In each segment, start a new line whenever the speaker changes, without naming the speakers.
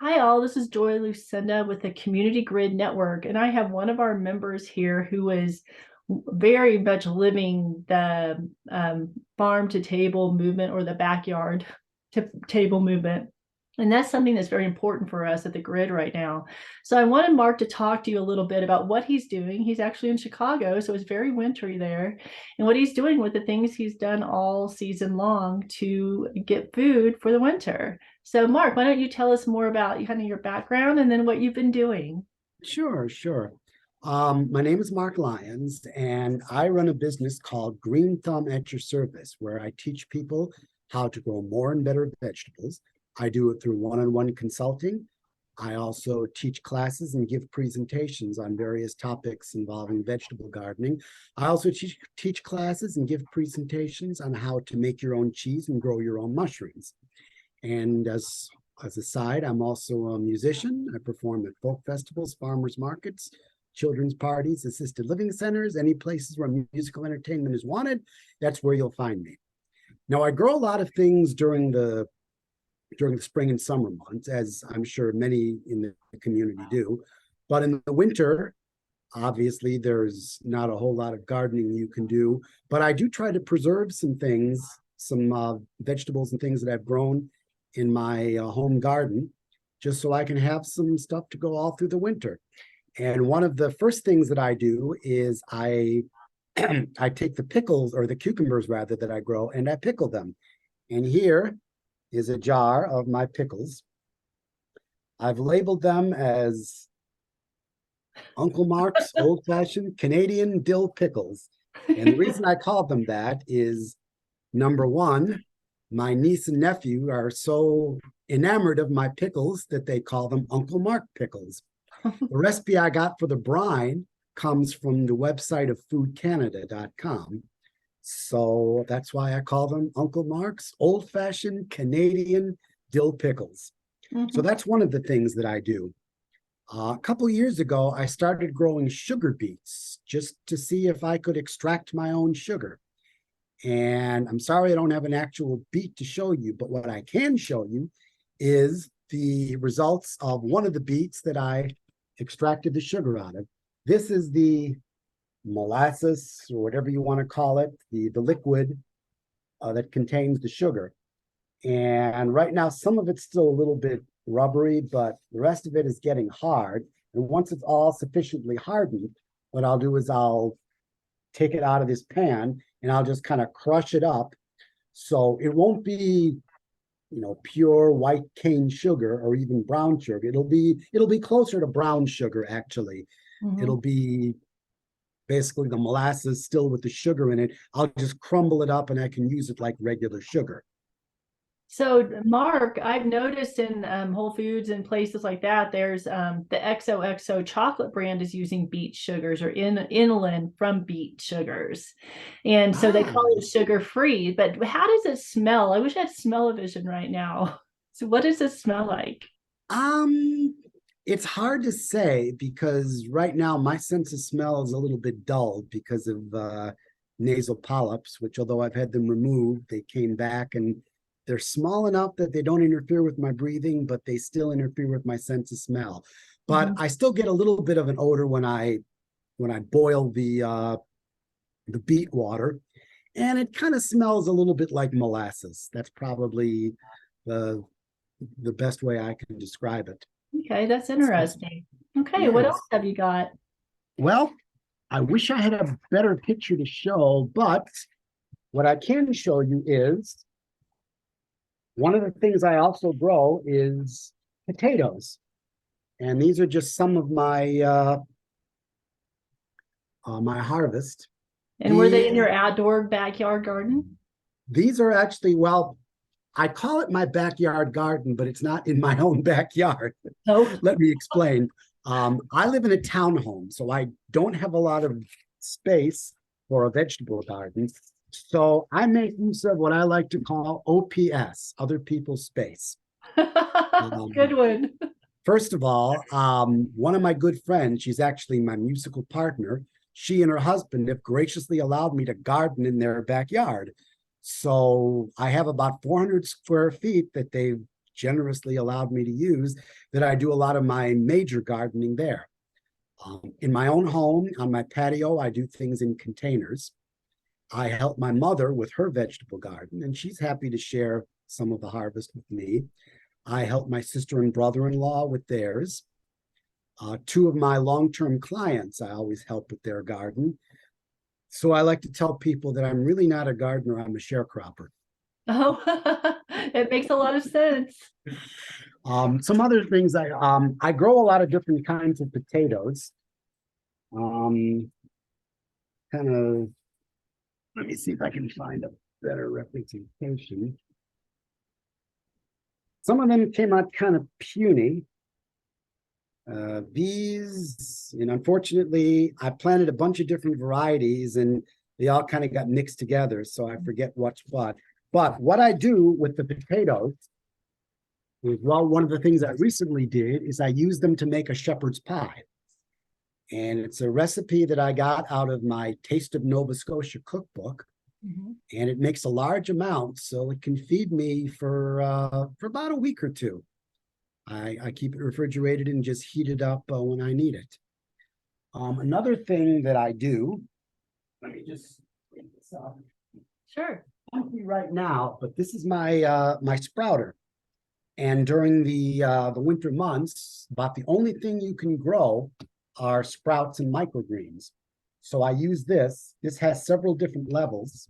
Hi, all. This is Joy Lucinda with the Community Grid Network, and I have one of our members here who is very much living the farm to table movement or the backyard to table movement. And that's something that's very important for us at the Grid right now. So I wanted Mark to talk to you a little bit about what he's doing. He's actually in Chicago, so it's very wintry there, and what he's doing with the things he's done all season long to get food for the winter. So, Mark, why don't you tell us more about kind of your background and then what you've been doing?
Sure, sure. My name is Mark Lyons, and I run a business called Green Thumb at Your Service, where I teach people how to grow more and better vegetables. I do it through one-on-one consulting. I also teach classes and give presentations on various topics involving vegetable gardening. I also teach classes and give presentations on how to make your own cheese and grow your own mushrooms. And as a side, I'm also a musician. I perform at folk festivals, farmers markets, children's parties, assisted living centers, any places where musical entertainment is wanted. That's where you'll find me. Now, I grow a lot of things during the spring and summer months, as I'm sure many in the community do. But in the winter, obviously, there's not a whole lot of gardening you can do. But I do try to preserve some things, some vegetables and things that I've grown in my home garden, just so I can have some stuff to go all through the winter. And one of the first things that I do is I I take the pickles, or the cucumbers rather, that I grow, and I pickle them. And here is a jar of my pickles. I've labeled them as Uncle Mark's old-fashioned Canadian dill pickles. And the reason I called them that is, number one, my niece and nephew are so enamored of my pickles that they call them Uncle Mark pickles. The recipe I got for the brine comes from the website of foodcanada.com. So that's why I call them Uncle Mark's old-fashioned Canadian dill pickles. So that's one of the things that I do. A couple of years ago, I started growing sugar beets just to see if I could extract my own sugar. And I'm sorry I don't have an actual beet to show you, but what I can show you is the results of one of the beets that I extracted the sugar out of. This is the molasses, or whatever you want to call it, the liquid that contains the sugar. And right now, some of it's still a little bit rubbery, but the rest of it is getting hard. And once it's all sufficiently hardened, what I'll do is I'll take it out of this pan and I'll just kind of crush it up. So it won't be, pure white cane sugar or even brown sugar. It'll be closer to brown sugar, actually. It'll be basically the molasses still with the sugar in it. I'll just crumble it up and I can use it like regular sugar.
So, Mark, I've noticed in Whole Foods and places like that, there's the XOXO chocolate brand is using beet sugars or inulin from beet sugars. And so they call it sugar free. But how does it smell? I wish I had smell-o-vision right now. So, what does it smell like?
It's hard to say because right now my sense of smell is a little bit dulled because of nasal polyps, which, although I've had them removed, they came back and they're small enough that they don't interfere with my breathing, but they still interfere with my sense of smell. But I still get a little bit of an odor when I boil the beet water, and it kind of smells a little bit like molasses. That's probably the best way I can describe it.
Okay, that's interesting. Okay, what
Yes.
else have you got?
Well, I wish I had a better picture to show, but what I can show you is one of the things I also grow is potatoes. And these are just some of my my harvest.
And were they in your outdoor backyard garden?
These are actually, well, I call it my backyard garden, but it's not in my own backyard.
Oh,
Let me explain. I live in a townhome, so I don't have a lot of space for a vegetable garden. So I make use of what I like to call OPS, other people's space.
good one.
First of all, one of my good friends, she's actually my musical partner, she and her husband have graciously allowed me to garden in their backyard. So I have about 400 square feet that they've generously allowed me to use, that I do a lot of my major gardening there. In my own home, on my patio, I do things in containers. I help my mother with her vegetable garden, and she's happy to share some of the harvest with me. I help my sister and brother-in-law with theirs. Two of my long-term clients, I always help with their garden. So I like to tell people that I'm really not a gardener, I'm a sharecropper.
Oh, it makes a lot of sense.
Some other things, I grow a lot of different kinds of potatoes. Kind of, let me see if I can find a better representation. Some of them came out kind of puny. These, and unfortunately, I planted a bunch of different varieties and they all kind of got mixed together, so I forget what's what. But what I do with the potatoes is, well, one of the things I recently did is I used them to make a shepherd's pie. And it's a recipe that I got out of my Taste of Nova Scotia cookbook.
Mm-hmm.
And it makes a large amount, so it can feed me for about a week or two. I keep it refrigerated and just heat it up when I need it. Another thing that I do, let me just bring this up.
Sure.
Empty right now, but this is my sprouter. And during the winter months, about the only thing you can grow are sprouts and microgreens. So I use this. This has several different levels.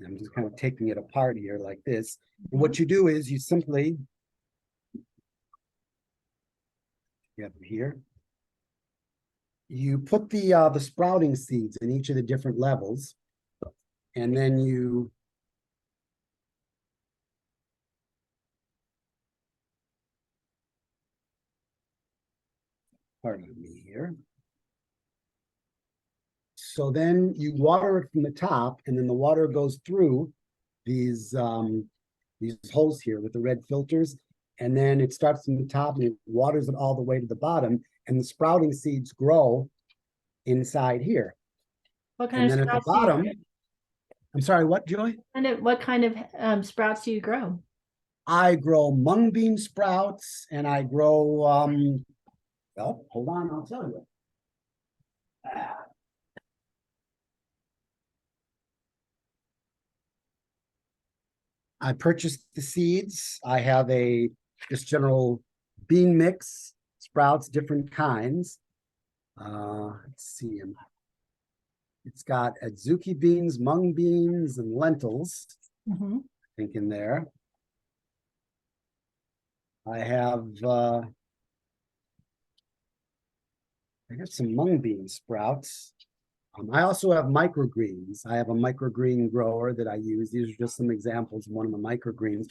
I'm just kind of taking it apart here like this. And what you do is you simply get here. You put the sprouting seeds in each of the different levels, and then you pardon me here. So then you water it from the top, and then the water goes through these holes here with the red filters, and then it starts from the top and it waters it all the way to the bottom, and the sprouting seeds grow inside here.
What kind
And
of
then at the
sprouts do you
bottom,
grow?
I'm sorry, what, Joy?
What kind of sprouts do you grow?
I grow mung bean sprouts, and I grow well, hold on, I'll tell you. I purchased the seeds. I have a just general bean mix, sprouts, different kinds. Let's see. It's got adzuki beans, mung beans, and lentils,
Mm-hmm.
I think, in there. I have some mung bean sprouts. I also have microgreens. I have a microgreen grower that I use. These are just some examples of one of the microgreens.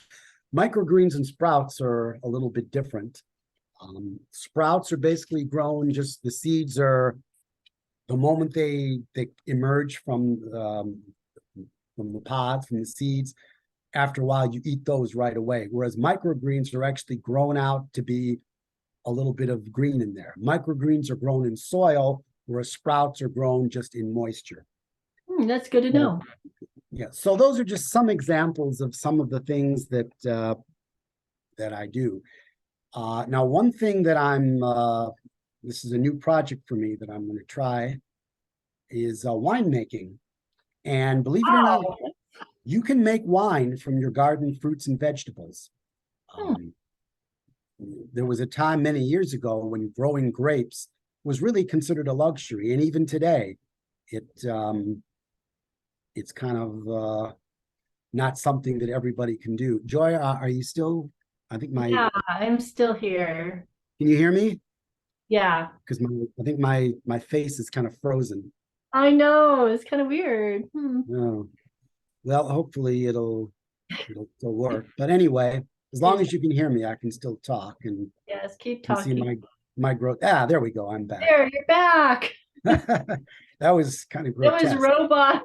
Microgreens and sprouts are a little bit different. Sprouts are basically grown, just the seeds are, the moment they emerge from the pods, from the seeds, after a while you eat those right away. Whereas microgreens are actually grown out to be a little bit of green in there. Microgreens are grown in soil, whereas sprouts are grown just in moisture.
That's good to know.
Yeah, so those are just some examples of some of the things that that I do. Now, one thing that this is a new project for me that I'm going to try, is winemaking. And believe it or not, you can make wine from your garden fruits and vegetables. There was a time many years ago when growing grapes was really considered a luxury, and even today, it's kind of not something that everybody can do. Joy, are you still? I think
Yeah, I'm still here.
Can you hear me?
Yeah.
Because I think my face is kind of frozen.
I know, it's kind of weird.
Oh, well, hopefully it'll still work. But anyway, as long as you can hear me, I can still talk and
Yes, keep
can see
talking.
my growth. There we go. I'm back.
There, you're back.
That was kind of
It was
grotesque.
robot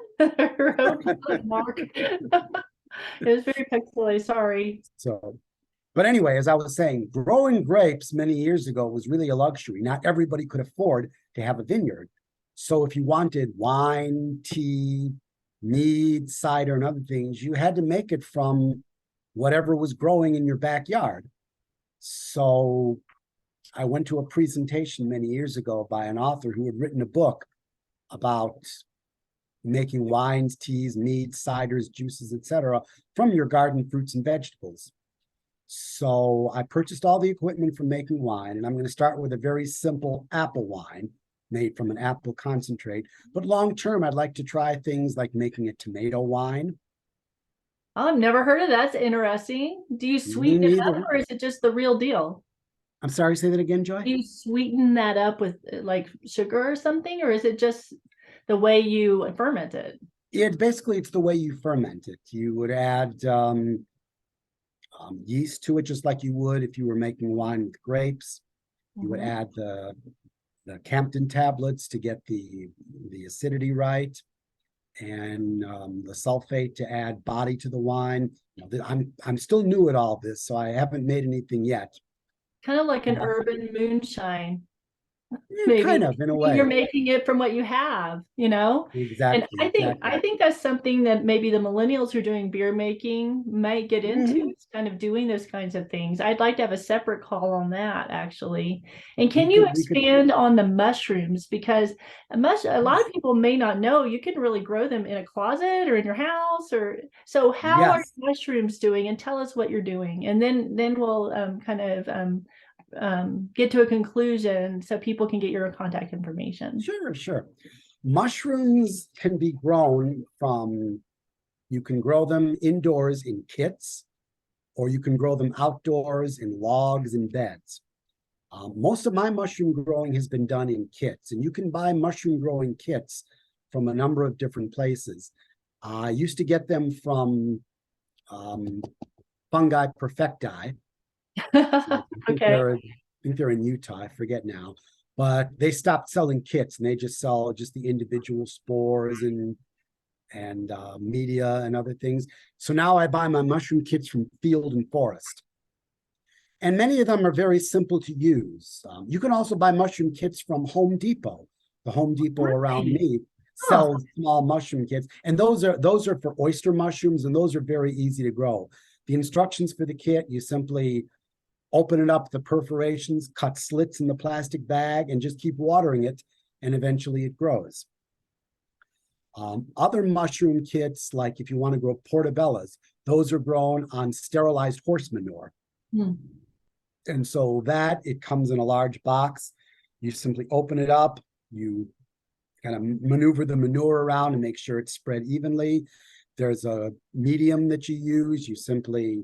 Mark. It was very pixely, sorry.
So, but anyway, as I was saying, growing grapes many years ago was really a luxury. Not everybody could afford to have a vineyard. So if you wanted wine, tea, mead, cider, and other things, you had to make it from whatever was growing in your backyard. So I went to a presentation many years ago by an author who had written a book about making wines, teas, meads, ciders, juices, etc., from your garden fruits and vegetables. So I purchased all the equipment for making wine, and I'm going to start with a very simple apple wine made from an apple concentrate. But long term, I'd like to try things like making a tomato wine.
Oh, I've never heard of that. That's interesting. Do you
Me
sweeten it up
neither.
or is it just the real deal?
I'm sorry, say that again, Joy.
Do you sweeten that up with like sugar or something, or is it just the way you ferment it?
It's the way you ferment it. You would add yeast to it, just like you would if you were making wine with grapes. You would
Mhm.
add the Campton tablets to get the acidity right, and the sulfate to add body to the wine. I'm still new at all this, so I haven't made anything yet.
Kind of like an
Uh,
urban moonshine.
yeah, kind
Maybe
of in a
you're
way.
making it from what you have, you know? And
Exactly,
I
exactly.
think that's something that maybe the millennials who are doing beer making might get into.
Mhm.
It's kind of doing those kinds of things. I'd like to have a separate call on that actually. And
We
can you
could, we could,
expand on the mushrooms? Because a lot
yes,
of people may not know you can really grow them in a closet or in your house or so how are
yes.
mushrooms doing? And tell us what you're doing. And then we'll kind of get to a conclusion so people can get your contact information.
Sure, sure. Mushrooms can be grown from, you can grow them indoors in kits, or you can grow them outdoors in logs and beds. Most of my mushroom growing has been done in kits, and you can buy mushroom growing kits from a number of different places. I used to get them from um, Fungi Perfecti.
Okay.
I think they're in Utah. I forget now, but they stopped selling kits and they just sell just the individual spores and media and other things. So now I buy my mushroom kits from Field and Forest, and many of them are very simple to use. You can also buy mushroom kits from Home Depot. The Home Depot around
Really?
me
Huh.
sells small mushroom kits, and those are for oyster mushrooms, and those are very easy to grow. The instructions for the kit: you simply open it up, the perforations, cut slits in the plastic bag, and just keep watering it, and eventually it grows. Other mushroom kits, like if you want to grow portobellas, those are grown on sterilized horse manure.
Hmm.
And so that it comes in a large box. You simply open it up, you kind of maneuver the manure around and make sure it's spread evenly. There's a medium that you use. You simply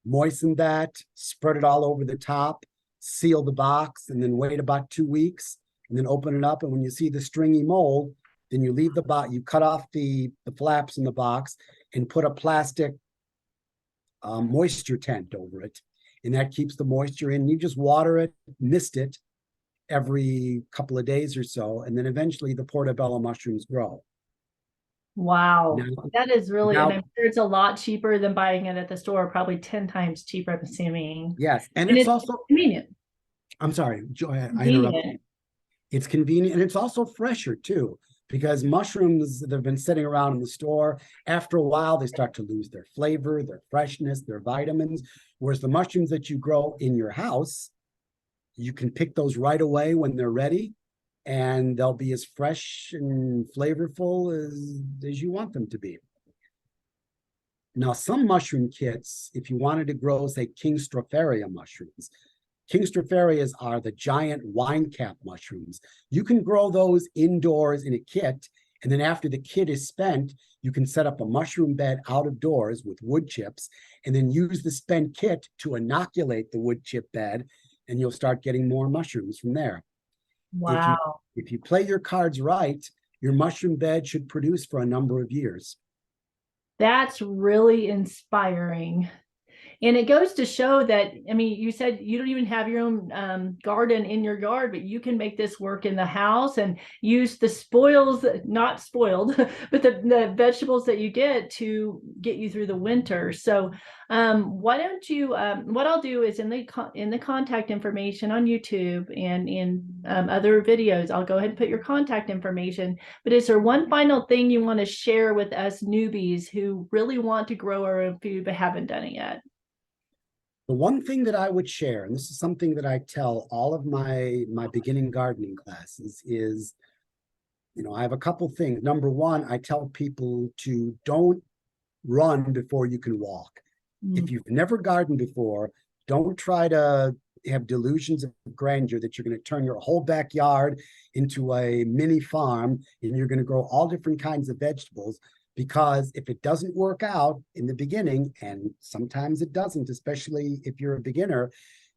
moisten that, spread it all over the top, seal the box, and then wait about 2 weeks, and then open it up. And when you see the stringy mold, then you leave the box, you cut off the flaps in the box and put a plastic moisture tent over it. And that keeps the moisture in. You just water it, mist it every couple of days or so, and then eventually the portobello mushrooms grow.
Wow.
Now,
That is really, and
now,
I'm sure it's a lot cheaper than buying it at the store, probably 10 times cheaper, I'm assuming.
yes, and
And
it's
it's
also,
convenient.
I'm sorry, Joy, I interrupted.
Convenient.
It's convenient and it's also fresher too, because mushrooms that have been sitting around in the store, after a while, they start to lose their flavor, their freshness, their vitamins. Whereas the mushrooms that you grow in your house, you can pick those right away when they're ready, and they'll be as fresh and flavorful as you want them to be. Now, some mushroom kits, if you wanted to grow, say, King Stropharia mushrooms, King Strophaerias are the giant wine cap mushrooms. You can grow those indoors in a kit, and then after the kit is spent, you can set up a mushroom bed out of doors with wood chips, and then use the spent kit to inoculate the wood chip bed, and you'll start getting more mushrooms from there. If you
Wow.
if you play your cards right, your mushroom bed should produce for a number of years.
That's really inspiring. And it goes to show that, I mean, you said you don't even have your own garden in your yard, but you can make this work in the house and use the spoils, not spoiled, but the vegetables that you get to get you through the winter. So why don't you, what I'll do is in the contact information on YouTube and in other videos, I'll go ahead and put your contact information. But is there one final thing you want to share with us newbies who really want to grow our own food but haven't done it yet?
The one thing that I would share, and this is something that I tell all of my beginning gardening classes, is, I have a couple things. Number one, I tell people to don't run before you can walk. If you've never gardened before, don't try to have delusions of grandeur that you're going to turn your whole backyard into a mini farm and you're going to grow all different kinds of vegetables. Because if it doesn't work out in the beginning, and sometimes it doesn't, especially if you're a beginner,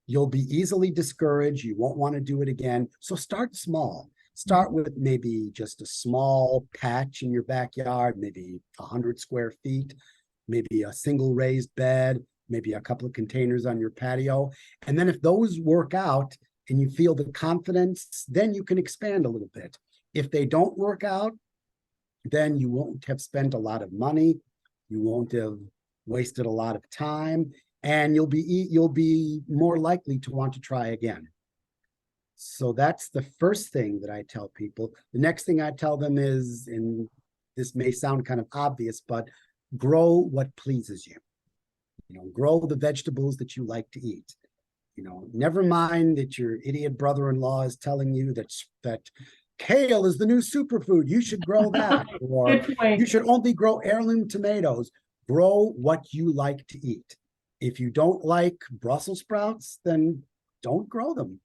you'll be easily discouraged. You won't want to do it again. So start small. Start with maybe just a small patch in your backyard, maybe 100 square feet, maybe a single raised bed, maybe a couple of containers on your patio. And then if those work out and you feel the confidence, then you can expand a little bit. If they don't work out, then you won't have spent a lot of money, you won't have wasted a lot of time, and you'll be more likely to want to try again. So that's the first thing that I tell people. The next thing I tell them is, and this may sound kind of obvious, but grow what pleases you. Grow the vegetables that you like to eat. Never mind that your idiot brother-in-law is telling you that kale is the new superfood. You should grow that. Or you should only grow heirloom tomatoes. Grow what you like to eat. If you don't like Brussels sprouts, then don't grow them.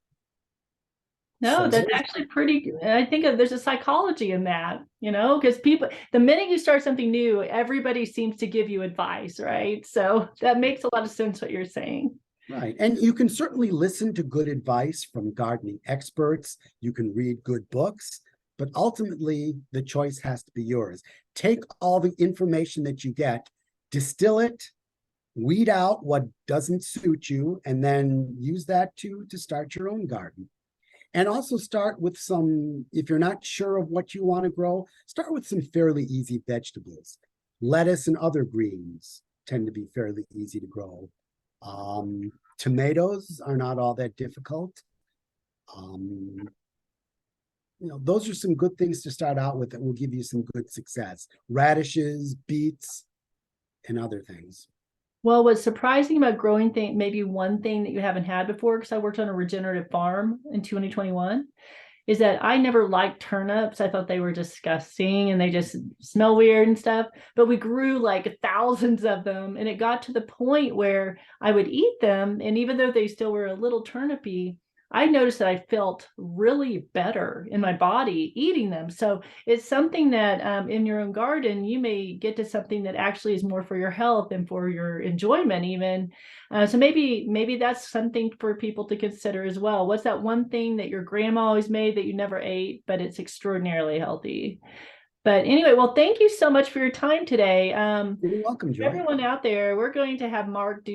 No, that's actually pretty. I think there's a psychology in that, because people, the minute you start something new, everybody seems to give you advice, right? So that makes a lot of sense what you're saying.
Right. And you can certainly listen to good advice from gardening experts. You can read good books, but ultimately the choice has to be yours. Take all the information that you get, distill it, weed out what doesn't suit you, and then use that to start your own garden. And also start with some, if you're not sure of what you want to grow, start with some fairly easy vegetables. Lettuce and other greens tend to be fairly easy to grow. Tomatoes are not all that difficult. Those are some good things to start out with that will give you some good success. Radishes, beets, and other things.
Well, what's surprising about growing maybe one thing that you haven't had before, because I worked on a regenerative farm in 2021, is that I never liked turnips. I thought they were disgusting and they just smell weird and stuff. But we grew like thousands of them. And it got to the point where I would eat them. And even though they still were a little turnipy, I noticed that I felt really better in my body eating them. So it's something that in your own garden, you may get to something that actually is more for your health and for your enjoyment even. So maybe that's something for people to consider as well. What's that one thing that your grandma always made that you never ate, but it's extraordinarily healthy? But anyway, well, thank you so much for your time today.
You're welcome, Joy.
Everyone out there, we're going to have Mark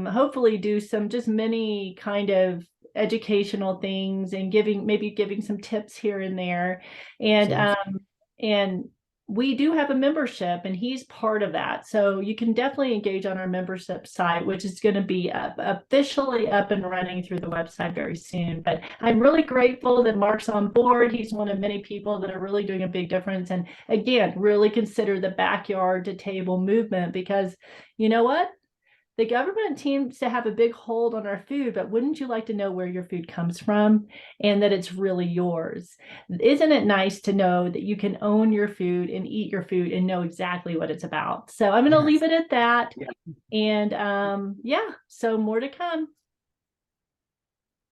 hopefully do some just mini kind of educational things and maybe giving some tips here and there. And we do have a membership and he's part of that. So you can definitely engage on our membership site, which is going to be officially up and running through the website very soon. But I'm really grateful that Mark's on board. He's one of many people that are really doing a big difference. And again, really consider the backyard to table movement, because you know what? The government seems to have a big hold on our food, but wouldn't you like to know where your food comes from and that it's really yours? Isn't it nice to know that you can own your food and eat your food and know exactly what it's about? So I'm going to leave it at that. Yeah. And so more to come.